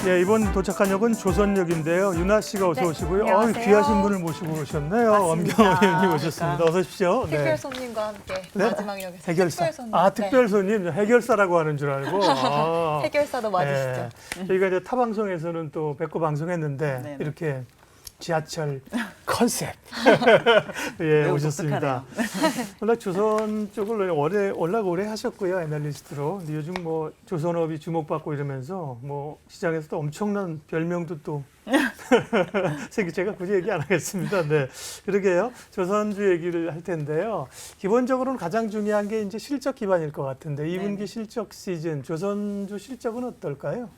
예, 이번 도착한 역은 조선역인데요. 윤아 씨가 어서 네, 오시고요. 안녕하세요. 귀하신 분을 모시고 오셨네요. 맞습니다. 엄경호 의원님 오셨습니다. 그러니까 어서 오십시오. 해결 손님과 함께 네? 마지막 역에서 해결사. 특별 손님. 아, 특별 손님. 해결사라고 하는 줄 알고. 아. 해결사도 맞으시죠? 저희가 이제 타 방송에서는 또 뵙고 방송했는데 네네. 이렇게 지하철 컨셉 예, 매우 오셨습니다. 워낙 조선 쪽을 오래 하셨고요, 애널리스트로. 근데 요즘 뭐 조선업이 주목받고 이러면서 뭐 시장에서도 엄청난 별명도 또 생기 제가 굳이 얘기 안 하겠습니다. 네, 그러게요. 조선주 얘기를 할 텐데요. 기본적으로는 가장 중요한 게 이제 실적 기반일 것 같은데 2분기 네네. 실적 시즌 조선주 실적은 어떨까요?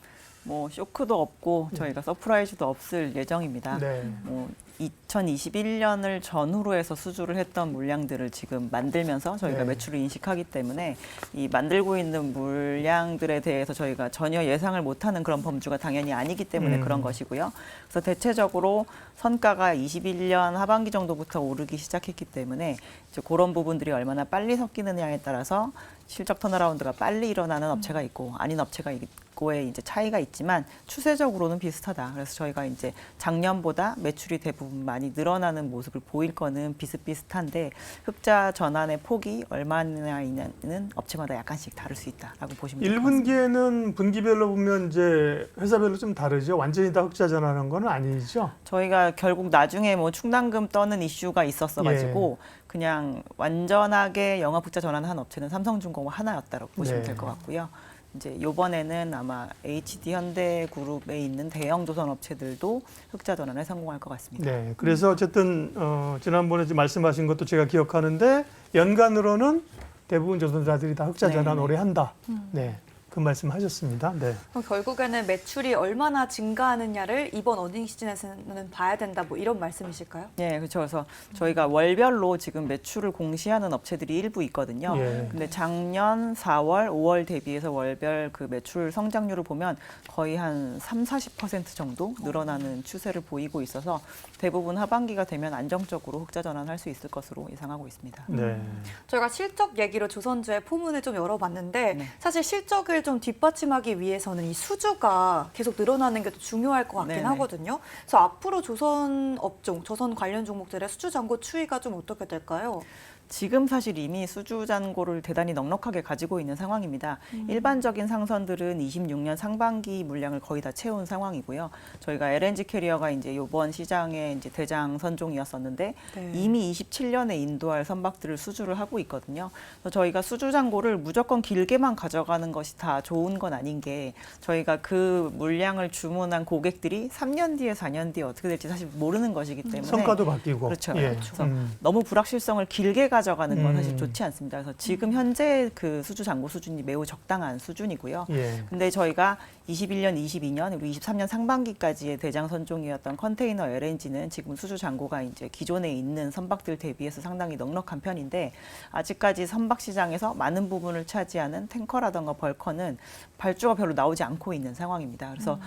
뭐 쇼크도 없고 저희가 서프라이즈도 없을 예정입니다. 네. 뭐 2021년을 전후로 해서 수주를 했던 물량들을 지금 만들면서 저희가 네. 매출을 인식하기 때문에 이 만들고 있는 물량들에 대해서 저희가 전혀 예상을 못하는 그런 범주가 당연히 아니기 때문에 그런 것이고요. 그래서 대체적으로 선가가 21년 하반기 정도부터 오르기 시작했기 때문에 이제 그런 부분들이 얼마나 빨리 섞이느냐에 따라서 실적 턴어라운드가 빨리 일어나는 업체가 있고 아닌 업체가 있고의 이제 차이가 있지만 추세적으로는 비슷하다. 그래서 저희가 이제 작년보다 매출이 대부분 많이 늘어나는 모습을 보일 거는 비슷비슷한데 흑자 전환의 폭이 얼마나 있냐는 업체마다 약간씩 다를 수 있다라고 보시면 될 것 같습니다. 1분기에는 분기별로 보면 이제 회사별로 좀 다르죠. 완전히 다 흑자 전환한 건 아니죠. 저희가 결국 나중에 뭐 충당금 떠는 이슈가 있었어가지고 그냥 완전하게 영업흑자 전환한 업체는 삼성중공업 하나였다고 보시면 네. 될 것 같고요. 이제 이번에는 아마 HD 현대그룹에 있는 대형 조선 업체들도 흑자 전환에 성공할 것 같습니다. 네. 그래서 어쨌든 지난번에 말씀하신 것도 제가 기억하는데 연간으로는 대부분 조선사들이 다 흑자 전환 네, 네. 올해 한다. 네. 그 말씀하셨습니다. 네. 그럼 결국에는 매출이 얼마나 증가하느냐를 이번 어닝 시즌에서는 봐야 된다, 뭐 이런 말씀이실까요? 네, 그렇죠. 그래서 저희가 월별로 지금 매출을 공시하는 업체들이 일부 있거든요. 예. 근데 작년 4월, 5월 대비해서 월별 그 매출 성장률을 보면 거의 한 30-40% 정도 늘어나는 추세를 보이고 있어서 대부분 하반기가 되면 안정적으로 흑자 전환할 수 있을 것으로 예상하고 있습니다. 네. 저희가 실적 얘기로 조선주의 포문을 좀 열어봤는데 네. 사실 실적을 좀 뒷받침하기 위해서는 이 수주가 계속 늘어나는 게 더 중요할 것 같긴 네네. 하거든요. 그래서 앞으로 조선 업종, 조선 관련 종목들의 수주 잔고 추이가 좀 어떻게 될까요? 지금 사실 이미 수주 잔고를 대단히 넉넉하게 가지고 있는 상황입니다. 일반적인 상선들은 26년 상반기 물량을 거의 다 채운 상황이고요. 저희가 LNG 캐리어가 이제 이번 시장의 이제 대장 선종이었었는데 네. 이미 27년에 인도할 선박들을 수주를 하고 있거든요. 그래서 저희가 수주 잔고를 무조건 길게만 가져가는 것이 다 좋은 건 아닌 게 저희가 그 물량을 주문한 고객들이 3년 뒤에 4년 뒤에 어떻게 될지 사실 모르는 것이기 때문에 성과도 바뀌고. 그렇죠. 예. 그래서 너무 불확실성을 길게 가져가는 건 사실 좋지 않습니다. 그래서 지금 현재 그 수주 잔고 수준이 매우 적당한 수준이고요. 예. 근데 저희가 21년, 22년, 그리고 23년 상반기까지의 대장 선종이었던 컨테이너 LNG는 지금 수주 잔고가 이제 기존에 있는 선박들 대비해서 상당히 넉넉한 편인데 아직까지 선박 시장에서 많은 부분을 차지하는 탱커라던가 벌커는 발주가 별로 나오지 않고 있는 상황입니다. 그래서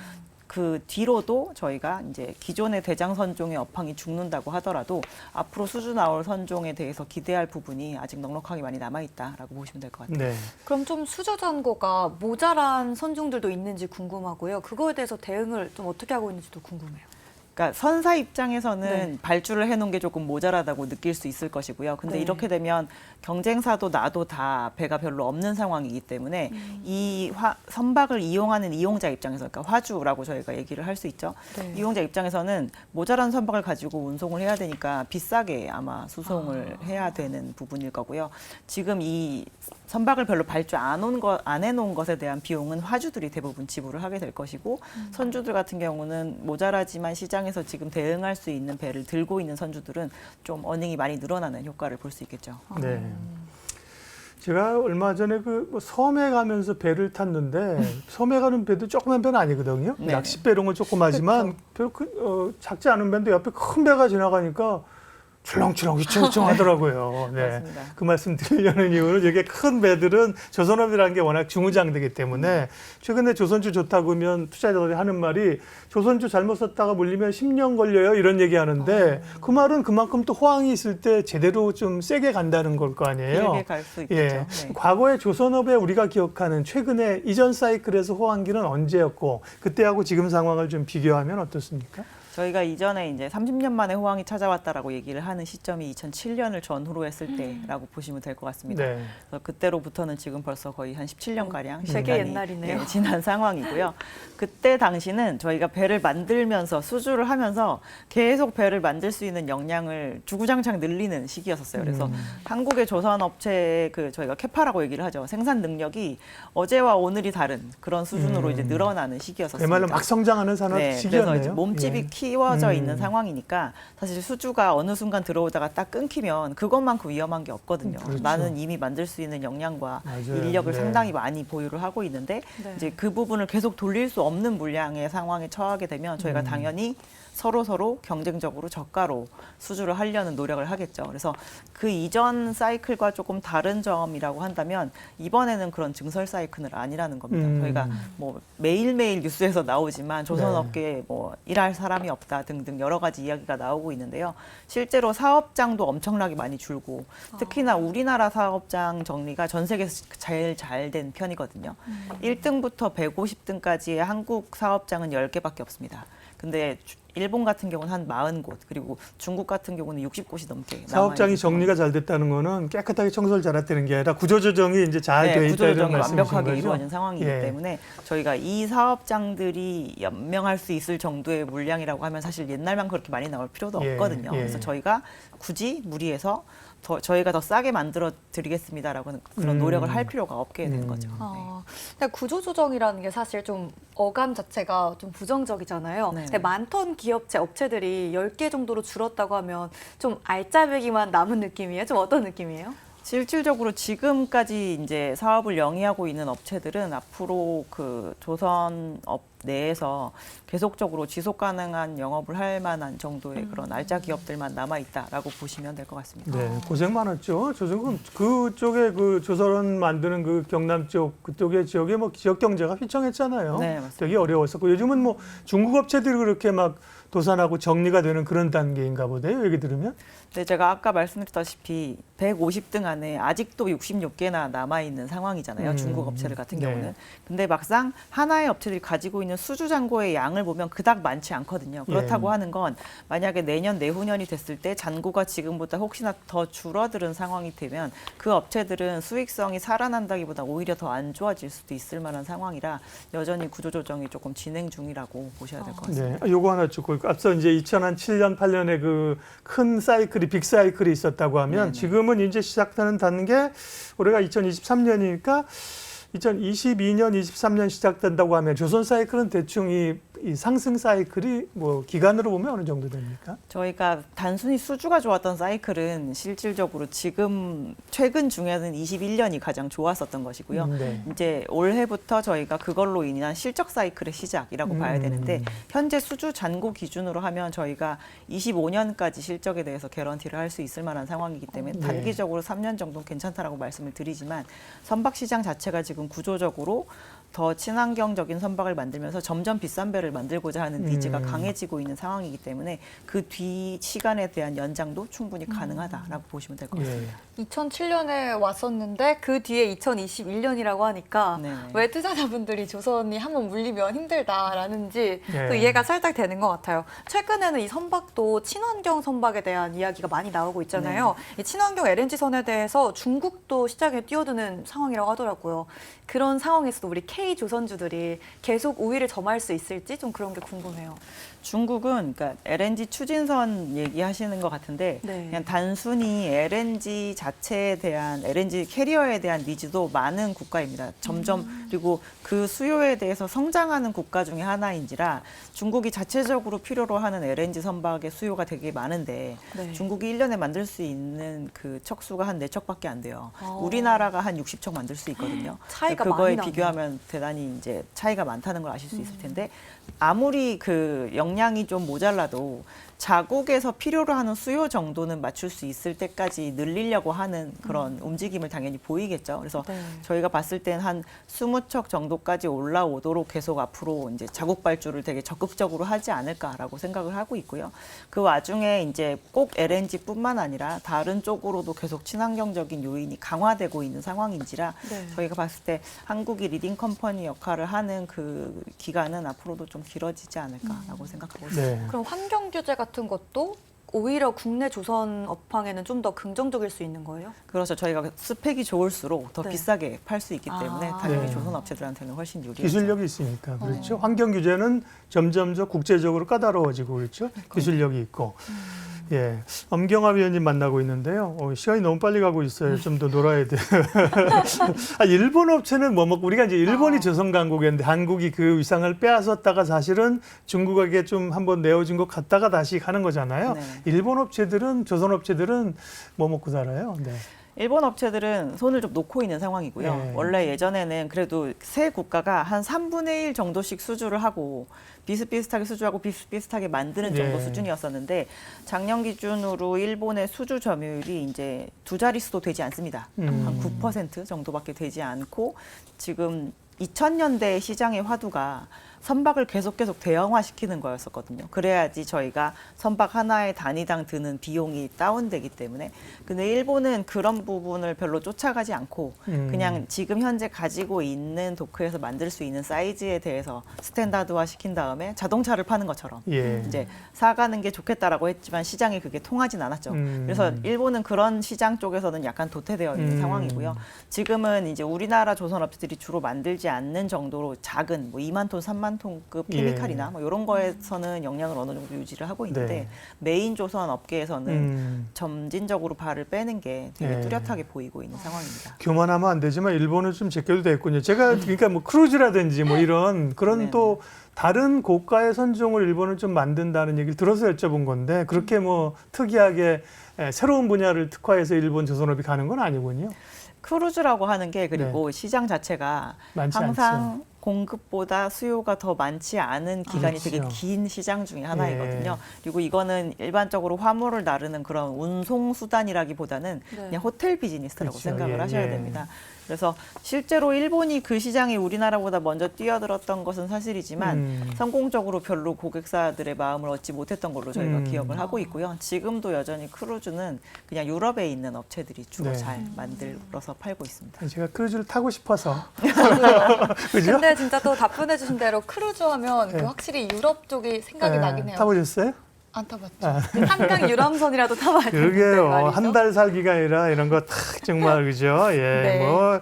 그 뒤로도 저희가 이제 기존의 대장 선종의 업황이 죽는다고 하더라도 앞으로 수주 나올 선종에 대해서 기대할 부분이 아직 넉넉하게 많이 남아있다라고 보시면 될 것 같아요. 네. 그럼 좀 수주 잔고가 모자란 선종들도 있는지 궁금하고요. 그거에 대해서 대응을 좀 어떻게 하고 있는지도 궁금해요. 그러니까 선사 입장에서는 네. 발주를 해놓은 게 조금 모자라다고 느낄 수 있을 것이고요. 근데 네. 이렇게 되면 경쟁사도 나도 다 배가 별로 없는 상황이기 때문에 이 선박을 이용하는 이용자 입장에서, 그러니까 화주라고 저희가 얘기를 할 수 있죠. 네. 이용자 입장에서는 모자란 선박을 가지고 운송을 해야 되니까 비싸게 아마 수송을 해야 되는 부분일 거고요. 지금 이 선박을 별로 발주 안 해놓은 것에 대한 비용은 화주들이 대부분 지불을 하게 될 것이고 선주들 같은 경우는 모자라지만 시장에서 지금 대응할 수 있는 배를 들고 있는 선주들은 좀 어닝이 많이 늘어나는 효과를 볼 수 있겠죠. 네. 제가 얼마 전에 그 섬에 가면서 배를 탔는데 섬에 가는 배도 조그만 배는 아니거든요. 네. 낚싯배 이런 건 조그마지만 별로 작지 않은 배인데 옆에 큰 배가 지나가니까 출렁출렁 휘청휘청 하더라고요. 네. 맞습니다. 그 말씀 드리려는 이유는 이렇게 큰 배들은 조선업이라는 게 워낙 중후장되기 때문에 최근에 조선주 좋다고 하면 투자자들이 하는 말이 조선주 잘못 썼다가 물리면 10년 걸려요 이런 얘기 하는데 그 말은 그만큼 또 호황이 있을 때 제대로 좀 세게 간다는 걸 거 아니에요. 길게 갈 수 있겠죠. 예. 네. 과거에 조선업에 우리가 기억하는 최근에 이전 사이클에서 호황기는 언제였고 그때하고 지금 상황을 좀 비교하면 어떻습니까? 저희가 이전에 이제 30년 만에 호황이 찾아왔다라고 얘기를 하는 시점이 2007년을 전후로 했을 때라고 보시면 될 것 같습니다. 네. 그래서 그때로부터는 지금 벌써 거의 한 17년 가량 되게 옛날이네요. 지난 상황이고요. 그때 당시는 저희가 배를 만들면서 수주를 하면서 계속 배를 만들 수 있는 역량을 주구장창 늘리는 시기였었어요. 그래서 한국의 조선 업체의 그 저희가 캐파라고 얘기를 하죠. 생산 능력이 어제와 오늘이 다른 그런 수준으로 이제 늘어나는 시기였었습니다. 그야말로 막 성장하는 산업 네, 시기였네요. 그래서 이제 몸집이 예. 키워져 있는 상황이니까 사실 수주가 어느 순간 들어오다가 딱 끊기면 그것만큼 위험한 게 없거든요. 그렇죠. 나는 이미 만들 수 있는 역량과 맞아요. 인력을 네. 상당히 많이 보유를 하고 있는데 네. 이제 그 부분을 계속 돌릴 수 없는 물량의 상황에 처하게 되면 저희가 당연히 서로 경쟁적으로 저가로 수주를 하려는 노력을 하겠죠. 그래서 그 이전 사이클과 조금 다른 점이라고 한다면 이번에는 그런 증설 사이클은 아니라는 겁니다. 저희가 뭐 매일매일 뉴스에서 나오지만 조선업계에 뭐 일할 사람이 없다 등등 여러 가지 이야기가 나오고 있는데요. 실제로 사업장도 엄청나게 많이 줄고 특히나 우리나라 사업장 정리가 전 세계에서 제일 잘 된 편이거든요. 1등부터 150등까지의 한국 사업장은 10개밖에 없습니다. 근데 일본 같은 경우는 한 40곳, 그리고 중국 같은 경우는 60곳이 넘게 사업장이 남아있는 정리가 잘 됐다는 거는 깨끗하게 청소를 잘했다는 게 아니라 구조조정이 이제 잘 돼 있다 이런 구조조정이 말씀이신 완벽하게 거죠? 이루어진 상황이기 예. 때문에 저희가 이 사업장들이 연명할 수 있을 정도의 물량이라고 하면 사실 옛날만 그렇게 많이 나올 필요도 예, 없거든요. 예. 그래서 저희가 굳이 무리해서 저희가 더 싸게 만들어 드리겠습니다라고 그런 노력을 할 필요가 없게 되는 거죠. 근데 구조조정이라는 게 사실 좀 어감 자체가 좀 부정적이잖아요. 네. 근데 많던 기업체, 업체들이 10개 정도로 줄었다고 하면 좀 알짜배기만 남은 느낌이에요? 좀 어떤 느낌이에요? 실질적으로 지금까지 이제 사업을 영위하고 있는 업체들은 앞으로 그 조선업 내에서 계속적으로 지속 가능한 영업을 할 만한 정도의 그런 알짜 기업들만 남아 있다라고 보시면 될 것 같습니다. 네, 고생 많았죠. 조선은 그쪽에 그 조선 만드는 그 경남 쪽 그쪽의 지역에 뭐 지역 경제가 휘청했잖아요. 네, 맞습니다. 되게 어려웠었고 요즘은 뭐 중국 업체들이 그렇게 막 도산하고 정리가 되는 그런 단계인가 보네요. 얘기 들으면. 네, 제가 아까 말씀드렸다시피 150등 안에 아직도 66개나 남아있는 상황이잖아요. 중국 업체들 같은 네. 경우는. 근데 막상 하나의 업체들이 가지고 있는 수주 잔고의 양을 보면 그닥 많지 않거든요. 그렇다고 예. 하는 건 만약에 내년, 내후년이 됐을 때 잔고가 지금보다 혹시나 더 줄어드는 상황이 되면 그 업체들은 수익성이 살아난다기보다 오히려 더 안 좋아질 수도 있을 만한 상황이라 여전히 구조조정이 조금 진행 중이라고 보셔야 될 것 같습니다. 네, 요거 하나 쭉 앞서 이제 2007년 8년에 그 큰 사이클이 빅 사이클이 있었다고 하면 네네. 지금은 이제 시작되는 단계 올해가 2023년이니까 2022년, 23년 시작된다고 하면 조선 사이클은 대충 이 상승 사이클이 뭐 기간으로 보면 어느 정도 됩니까? 저희가 단순히 수주가 좋았던 사이클은 실질적으로 지금 최근 중에는 21년이 가장 좋았었던 것이고요. 네. 이제 올해부터 저희가 그걸로 인한 실적 사이클의 시작이라고 봐야 되는데 현재 수주 잔고 기준으로 하면 저희가 25년까지 실적에 대해서 개런티를 할 수 있을 만한 상황이기 때문에 네. 단기적으로 3년 정도는 괜찮다라고 말씀을 드리지만 선박 시장 자체가 지금 구조적으로 더 친환경적인 선박을 만들면서 점점 비싼 배를 만들고자 하는 니즈가 강해지고 있는 상황이기 때문에 그 뒤 시간에 대한 연장도 충분히 가능하다라고 보시면 될 것 같습니다. 예. 2007년에 왔었는데 그 뒤에 2021년이라고 하니까 네. 왜 투자자분들이 조선이 한번 물리면 힘들다라는지 네. 또 이해가 살짝 되는 것 같아요. 최근에는 이 선박도 친환경 선박에 대한 이야기가 많이 나오고 있잖아요. 이 친환경 LNG선에 대해서 중국도 시장에 뛰어드는 상황이라고 하더라고요. 그런 상황에서도 우리 K조선주들이 계속 우위를 점할 수 있을지 좀 그런 게 궁금해요. 중국은 그러니까 LNG 추진선 얘기하시는 것 같은데 네. 그냥 단순히 LNG 자체에 대한 LNG 캐리어에 대한 니즈도 많은 국가입니다. 점점 그리고 그 수요에 대해서 성장하는 국가 중에 하나인지라 중국이 자체적으로 필요로 하는 LNG 선박의 수요가 되게 많은데 네. 중국이 1년에 만들 수 있는 그 척수가 한 4척밖에 안 돼요. 어. 우리나라가 한 60척 만들 수 있거든요. 차이가 그거에 많이 나네요. 비교하면 대단히 이제 차이가 많다는 걸 아실 수 있을 텐데 아무리 그 역량 양량이 좀 모자라도 자국에서 필요로 하는 수요 정도는 맞출 수 있을 때까지 늘리려고 하는 그런 움직임을 당연히 보이겠죠. 그래서 네. 저희가 봤을 땐 한 20척 정도까지 올라오도록 계속 앞으로 이제 자국 발주를 되게 적극적으로 하지 않을까라고 생각을 하고 있고요. 그 와중에 이제 꼭 LNG뿐만 아니라 다른 쪽으로도 계속 친환경적인 요인이 강화되고 있는 상황인지라 네. 저희가 봤을 때 한국이 리딩 컴퍼니 역할을 하는 그 기간은 앞으로도 좀 길어지지 않을까라고 생각하고 있습니다. 네. 그럼 환경 규제 같은 것도 오히려 국내 조선 업황에는 좀 더 긍정적일 수 있는 거예요? 그렇죠. 저희가 스펙이 좋을수록 더 네. 비싸게 팔 수 있기 때문에 아. 당연히 네. 조선 업체들한테는 훨씬 유리하죠. 기술력이 있으니까 그렇죠. 환경 규제는 점점 더 국제적으로 까다로워지고 그렇죠. 기술력이 있고. 예, 엄경화 위원님 만나고 있는데요. 시간이 너무 빨리 가고 있어요. 좀 더 놀아야 돼. 일본 업체는 뭐 먹고 우리가 이제 일본이 조선 강국이었는데 한국이 그 위상을 빼앗았다가 사실은 중국에게 좀 한번 내어준 것 같다가 다시 가는 거잖아요. 네. 일본 업체들은 조선 업체들은 뭐 먹고 살아요. 네. 일본 업체들은 손을 좀 놓고 있는 상황이고요. 네. 원래 예전에는 그래도 세 국가가 한 3분의 1 정도씩 수주를 하고 비슷비슷하게 수주하고 비슷비슷하게 만드는 정도 네. 수준이었었는데 작년 기준으로 일본의 수주 점유율이 이제 두 자릿수도 되지 않습니다. 한 9% 정도밖에 되지 않고 지금 2000년대 시장의 화두가 선박을 계속 대형화시키는 거였었거든요. 그래야지 저희가 선박 하나의 단위당 드는 비용이 다운되기 때문에. 근데 일본은 그런 부분을 별로 쫓아가지 않고 그냥 지금 현재 가지고 있는 도크에서 만들 수 있는 사이즈에 대해서 스탠다드화 시킨 다음에 자동차를 파는 것처럼 예. 이제 사가는 게 좋겠다라고 했지만 시장에 그게 통하진 않았죠. 그래서 일본은 그런 시장 쪽에서는 약간 도태되어 있는 상황이고요. 지금은 이제 우리나라 조선업체들이 주로 만들지 않는 정도로 작은 뭐 2만 톤, 3만 톤급 케미칼이나 뭐 이런 거에서는 영향을 어느 정도 유지를 하고 있는데 네. 메인 조선 업계에서는 점진적으로 발을 빼는 게 되게 네. 뚜렷하게 보이고 있는 상황입니다. 교만하면 안 되지만 일본은 좀 제껴도 됐군요. 제가 그러니까 뭐 크루즈라든지 뭐 이런 그런 네네. 또 다른 고가의 선종을 일본은 좀 만든다는 얘기를 들어서 여쭤본 건데 그렇게 뭐 특이하게 새로운 분야를 특화해서 일본 조선업이 가는 건 아니군요. 크루즈라고 하는 게 그리고 시장 자체가 많지 항상 공급보다 수요가 더 많지 않은 기간이 되게 그렇죠. 긴 시장 중에 하나이거든요. 예. 그리고 이거는 일반적으로 화물을 나르는 그런 운송 수단이라기보다는 네. 그냥 호텔 비즈니스라고 그렇죠. 생각을 예, 하셔야 예. 됩니다. 그래서 실제로 일본이 그 시장에 우리나라보다 먼저 뛰어들었던 것은 사실이지만 성공적으로 별로 고객사들의 마음을 얻지 못했던 걸로 저희가 기억을 하고 있고요. 지금도 여전히 크루즈는 그냥 유럽에 있는 업체들이 주로 네. 잘 만들어서 팔고 있습니다. 제가 크루즈를 타고 싶어서. 그죠? 근데 진짜 또 답변해 주신 대로 크루즈 하면 네. 그 확실히 유럽 쪽이 생각이 나긴 해요. 타보셨어요? 안 타봤죠. 한강 유람선이라도 타봐야 되는데 그러게요. 말이죠. 한 달 살기가 아니라 이런 거 탁 정말 그죠? 예, 네. 뭐.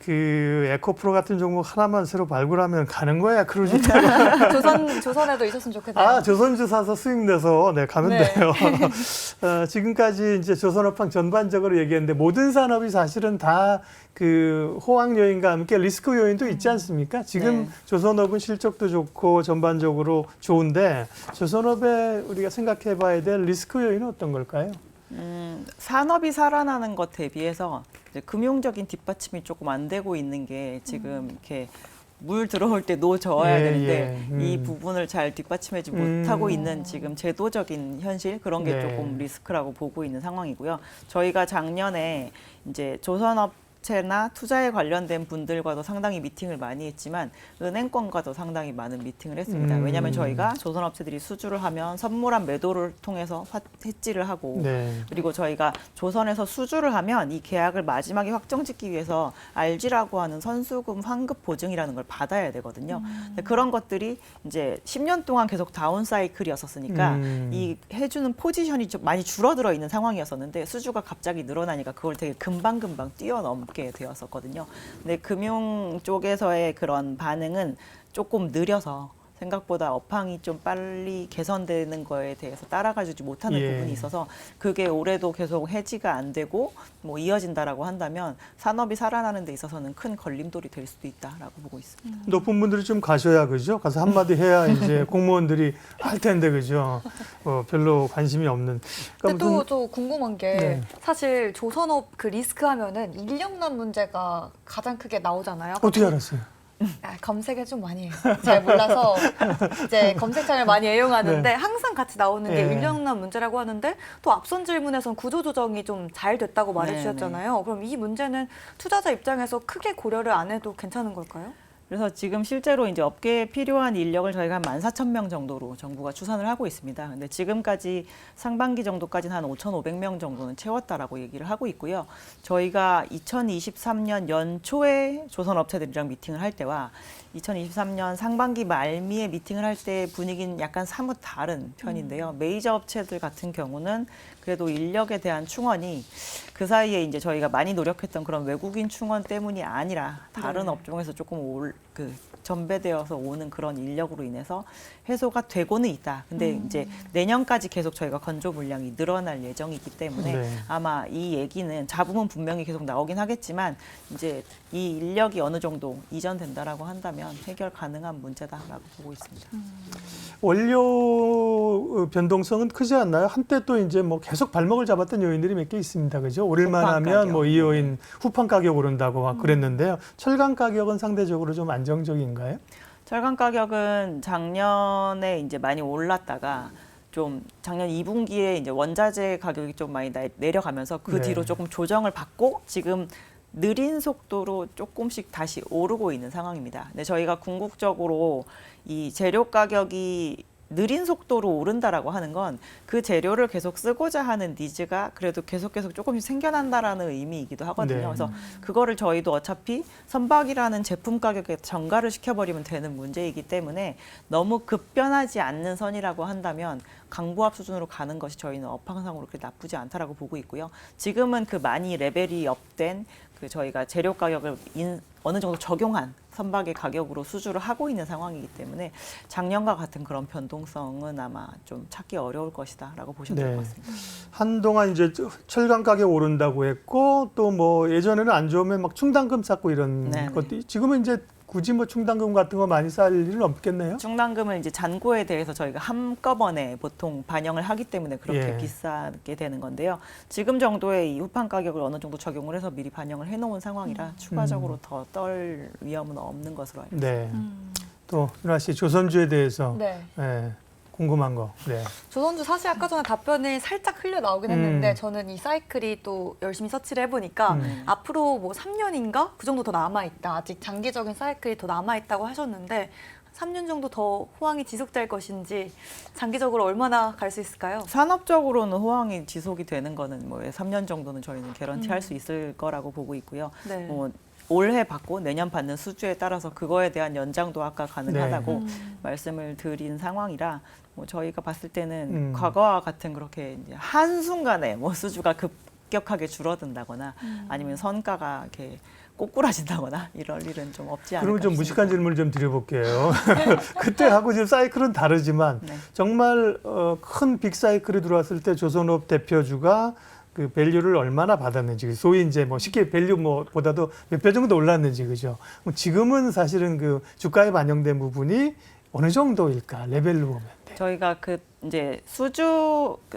그 에코프로 같은 종목 하나만 새로 발굴하면 가는 거야 크루즈 타고. 조선에도 있었으면 좋겠네요. 아, 조선주 사서 수익 내서 가면 네. 돼요. 지금까지 이제 조선업황 전반적으로 얘기했는데 모든 산업이 사실은 다 그 호황 요인과 함께 리스크 요인도 있지 않습니까? 지금 네. 조선업은 실적도 좋고 전반적으로 좋은데 조선업에 우리가 생각해 봐야 될 리스크 요인은 어떤 걸까요? 산업이 살아나는 것 대비해서 이제 금융적인 뒷받침이 조금 안 되고 있는 게 지금 이렇게 물 들어올 때 노 저어야 예, 되는데 예. 이 부분을 잘 뒷받침하지 못하고 있는 지금 제도적인 현실 그런 게 네. 조금 리스크라고 보고 있는 상황이고요. 저희가 작년에 이제 조선업체나 투자에 관련된 분들과도 상당히 미팅을 많이 했지만 은행권과도 상당히 많은 미팅을 했습니다. 왜냐하면 저희가 조선업체들이 수주를 하면 선물한 매도를 통해서 해지를 하고 네. 그리고 저희가 조선에서 수주를 하면 이 계약을 마지막에 확정짓기 위해서 RG라고 하는 선수금 환급 보증이라는 걸 받아야 되거든요. 근데 그런 것들이 이제 10년 동안 계속 다운 사이클이었었으니까 이 해주는 포지션이 좀 많이 줄어들어 있는 상황이었었는데 수주가 갑자기 늘어나니까 그걸 되게 금방금방 뛰어넘게 되었었거든요. 근데 금융 쪽에서의 그런 반응은 조금 느려서 생각보다 업황이 좀 빨리 개선되는 거에 대해서 따라가주지 못하는 예. 부분이 있어서 그게 올해도 계속 해지가 안 되고 뭐 이어진다라고 한다면 산업이 살아나는 데 있어서는 큰 걸림돌이 될 수도 있다라고 보고 있습니다. 높은 분들이 좀 가셔야 그죠? 가서 한마디 해야 이제 공무원들이 할 텐데 그죠? 별로 관심이 없는. 근데 그러니까 무슨- 또 궁금한 게 네. 사실 조선업 그 리스크 하면은 인력난 문제가 가장 크게 나오잖아요. 어떻게 알았어요? 검색을 좀 많이 해요. 잘 몰라서 이제 검색창을 많이 애용하는데 네. 항상 같이 나오는 게 네. 인력난 문제라고 하는데 또 앞선 질문에선 구조조정이 좀 잘 됐다고 말해주셨잖아요. 그럼 이 문제는 투자자 입장에서 크게 고려를 안 해도 괜찮은 걸까요? 그래서 지금 실제로 이제 업계에 필요한 인력을 저희가 한 14,000명 정도로 정부가 추산을 하고 있습니다. 근데 지금까지 상반기 정도까지는 한 5,500명 정도는 채웠다라고 얘기를 하고 있고요. 저희가 2023년 연초에 조선업체들이랑 미팅을 할 때와 2023년 상반기 말미에 미팅을 할 때 분위기는 약간 사뭇 다른 편인데요. 메이저 업체들 같은 경우는 그래도 인력에 대한 충원이 그 사이에 이제 저희가 많이 노력했던 그런 외국인 충원 때문이 아니라 다른 네. 업종에서 조금 전배되어서 오는 그런 인력으로 인해서 해소가 되고는 있다. 근데 이제 내년까지 계속 저희가 건조 물량이 늘어날 예정이기 때문에 네. 아마 이 얘기는 잡음은 분명히 계속 나오긴 하겠지만 이제 이 인력이 어느 정도 이전된다라고 한다면 해결 가능한 문제다라고 보고 있습니다. 원료 변동성은 크지 않나요? 한때 또 이제 뭐 계속 발목을 잡았던 요인들이 몇 개 있습니다. 그죠? 오를만 후판 하면 가격. 뭐 이 요인 후판 가격 오른다고 막 그랬는데요. 철강 가격은 상대적으로 좀 안정적인가요? 철강 가격은 작년에 이제 많이 올랐다가 좀 작년 2분기에 이제 원자재 가격이 좀 많이 내려가면서 그 네. 뒤로 조금 조정을 받고 지금 느린 속도로 조금씩 다시 오르고 있는 상황입니다. 근데 저희가 궁극적으로 이 재료 가격이 느린 속도로 오른다라고 하는 건 그 재료를 계속 쓰고자 하는 니즈가 그래도 계속 조금씩 생겨난다라는 의미이기도 하거든요. 네. 그래서 그거를 저희도 어차피 선박이라는 제품 가격에 전가를 시켜버리면 되는 문제이기 때문에 너무 급변하지 않는 선이라고 한다면 강보합 수준으로 가는 것이 저희는 업황상으로 그렇게 나쁘지 않다라고 보고 있고요. 지금은 그 많이 레벨이 업된 그 저희가 재료 가격을 어느 정도 적용한 선박의 가격으로 수주를 하고 있는 상황이기 때문에 작년과 같은 그런 변동성은 아마 좀 찾기 어려울 것이다라고 보셔도 될 네. 것 같습니다. 한동안 이제 철강 가격 오른다고 했고 또 뭐 예전에는 안 좋으면 막 충당금 쌓고 이런 네네. 것도 지금은 이제 굳이 뭐 충당금 같은 거 많이 쌓을 일은 없겠네요. 충당금을 이제 잔고에 대해서 저희가 한꺼번에 보통 반영을 하기 때문에 그렇게 예. 비싸게 되는 건데요. 지금 정도의 이 후판 가격을 어느 정도 적용을 해서 미리 반영을 해놓은 상황이라 추가적으로 더 떨 위험은 없는 것으로 알고 있습니다. 네. 또 윤아 씨 조선주에 대해서 네. 예, 궁금한 거. 네. 조선주 사실 아까 전에 답변이 살짝 흘려 나오긴 했는데 저는 이 사이클이 또 열심히 서치를 해보니까 앞으로 뭐 3년인가 그 정도 더 남아있다. 아직 장기적인 사이클이 더 남아있다고 하셨는데 3년 정도 더 호황이 지속될 것인지 장기적으로 얼마나 갈 수 있을까요? 산업적으로는 호황이 지속이 되는 거는 뭐 3년 정도는 저희는 개런티할 수 있을 거라고 보고 있고요. 네. 올해 받고 내년 받는 수주에 따라서 그거에 대한 연장도 아까 가능하다고 말씀을 드린 상황이라 뭐 저희가 봤을 때는 과거와 같은 그렇게 이제 한순간에 뭐 수주가 급격하게 줄어든다거나 아니면 선가가 이렇게 꼬꾸라진다거나 이럴 일은 좀 없지 않을까 그러면 좀 싶습니다. 무식한 질문을 좀 드려볼게요. 그때하고 지금 사이클은 다르지만 네. 정말 큰 빅사이클이 들어왔을 때 조선업 대표주가 그 밸류를 얼마나 받았는지 소위 이제 뭐 쉽게 밸류 뭐보다도 몇 배 정도 올랐는지 그죠. 지금은 사실은 그 주가에 반영된 부분이 어느 정도일까 레벨로 보면. 저희가 그 이제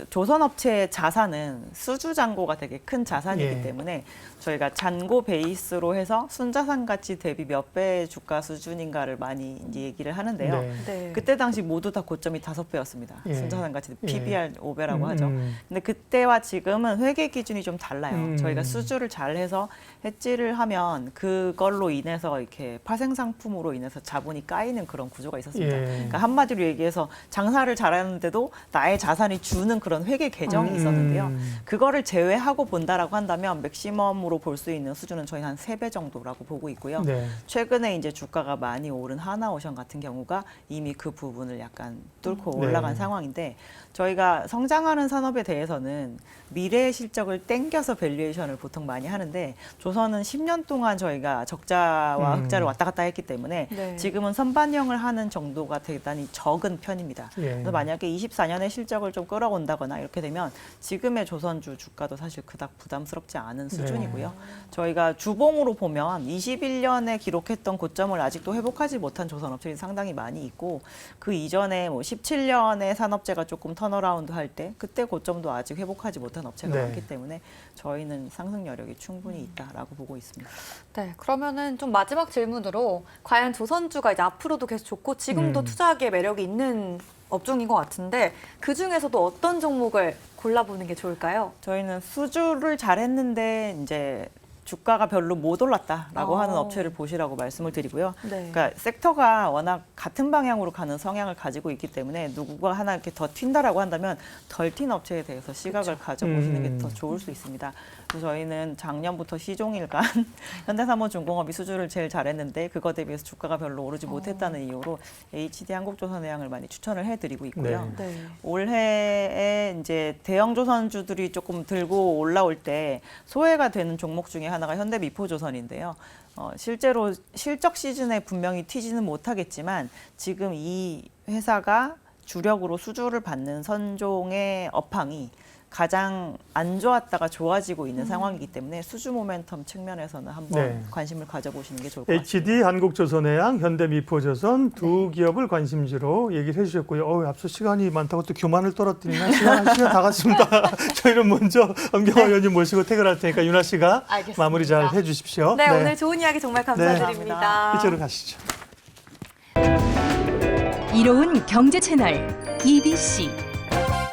조선업체의 자산은 수주 잔고가 되게 큰 자산이기 예. 때문에 저희가 잔고 베이스로 해서 순자산 가치 대비 몇 배의 주가 수준인가를 많이 이제 얘기를 하는데요. 네. 네. 그때 당시 모두 다 고점이 5배였습니다. 예. 순자산 가치 예. PBR 5배라고 하죠. 근데 그때와 지금은 회계 기준이 좀 달라요. 저희가 수주를 잘 해서 해지를 하면 그걸로 인해서 이렇게 파생 상품으로 인해서 자본이 까이는 그런 구조가 있었습니다. 예. 그러니까 한마디로 얘기해서 장사를 잘하는데도 나의 자산이 주는 그런 회계 개정이 있었는데요. 그거를 제외하고 본다라고 한다면 맥시멈으로 볼 수 있는 수준은 저희 한 3배 정도라고 보고 있고요. 네. 최근에 이제 주가가 많이 오른 하나오션 같은 경우가 이미 그 부분을 약간 뚫고 올라간 네. 상황인데 저희가 성장하는 산업에 대해서는 미래의 실적을 땡겨서 밸류에이션을 보통 많이 하는데 조선은 10년 동안 저희가 적자와 흑자를 왔다 갔다 했기 때문에 네. 지금은 선반영을 하는 정도가 대단히 적은 편입니다. 있습니다. 예. 그래서 만약에 24년의 실적을 좀 끌어온다거나 이렇게 되면 지금의 조선주 주가도 사실 그닥 부담스럽지 않은 수준이고요. 저희가 주봉으로 보면 21년에 기록했던 고점을 아직도 회복하지 못한 조선업체들이 상당히 많이 있고 그 이전에 뭐 17년에 산업재가 조금 턴어라운드 할 때 그때 고점도 아직 회복하지 못한 업체가 네. 많기 때문에 저희는 상승 여력이 충분히 있다라고 보고 있습니다. 네, 그러면은 좀 마지막 질문으로 과연 조선주가 이제 앞으로도 계속 좋고 지금도 투자하기에 매력이 있는 업종인 것 같은데 그 중에서도 어떤 종목을 골라보는 게 좋을까요? 저희는 수주를 잘했는데 이제 주가가 별로 못 올랐다라고 하는 업체를 보시라고 말씀을 드리고요. 네. 그러니까 섹터가 워낙 같은 방향으로 가는 성향을 가지고 있기 때문에 누구가 하나 이렇게 더 튄다라고 한다면 덜 튄 업체에 대해서 시각을 가져보시는 게 더 좋을 수 있습니다. 그래서 저희는 작년부터 시종일관 현대삼원중공업이 수주를 제일 잘했는데 그거 대비해서 주가가 별로 오르지 못했다는 이유로 HD 한국조선해양을 많이 추천을 해드리고 있고요. 네. 네. 올해에 이제 대형 조선주들이 조금 들고 올라올 때 소외가 되는 종목 중에 하나가 현대미포조선인데요. 실제로 실적 시즌에 분명히 튀지는 못하겠지만 지금 이 회사가 주력으로 수주를 받는 선종의 업황이 가장 안 좋았다가 좋아지고 있는 상황이기 때문에 수주 모멘텀 측면에서는 한번 네. 관심을 가져보시는 게 좋을 것 같습니다. HD 한국조선해양, 현대미포조선 두 기업을 관심주로 얘기를 해주셨고요. 앞서 시간이 많다고 또 교만을 떨어뜨리나 시간 다 갔습니다. 저희는 먼저 엄경화 의원님 모시고 퇴근할 테니까 윤아 씨가 알겠습니다. 마무리 잘 해주십시오. 네, 오늘 좋은 이야기 정말 감사드립니다. 이쪽으로 가시죠. 이로운 경제 채널 EBC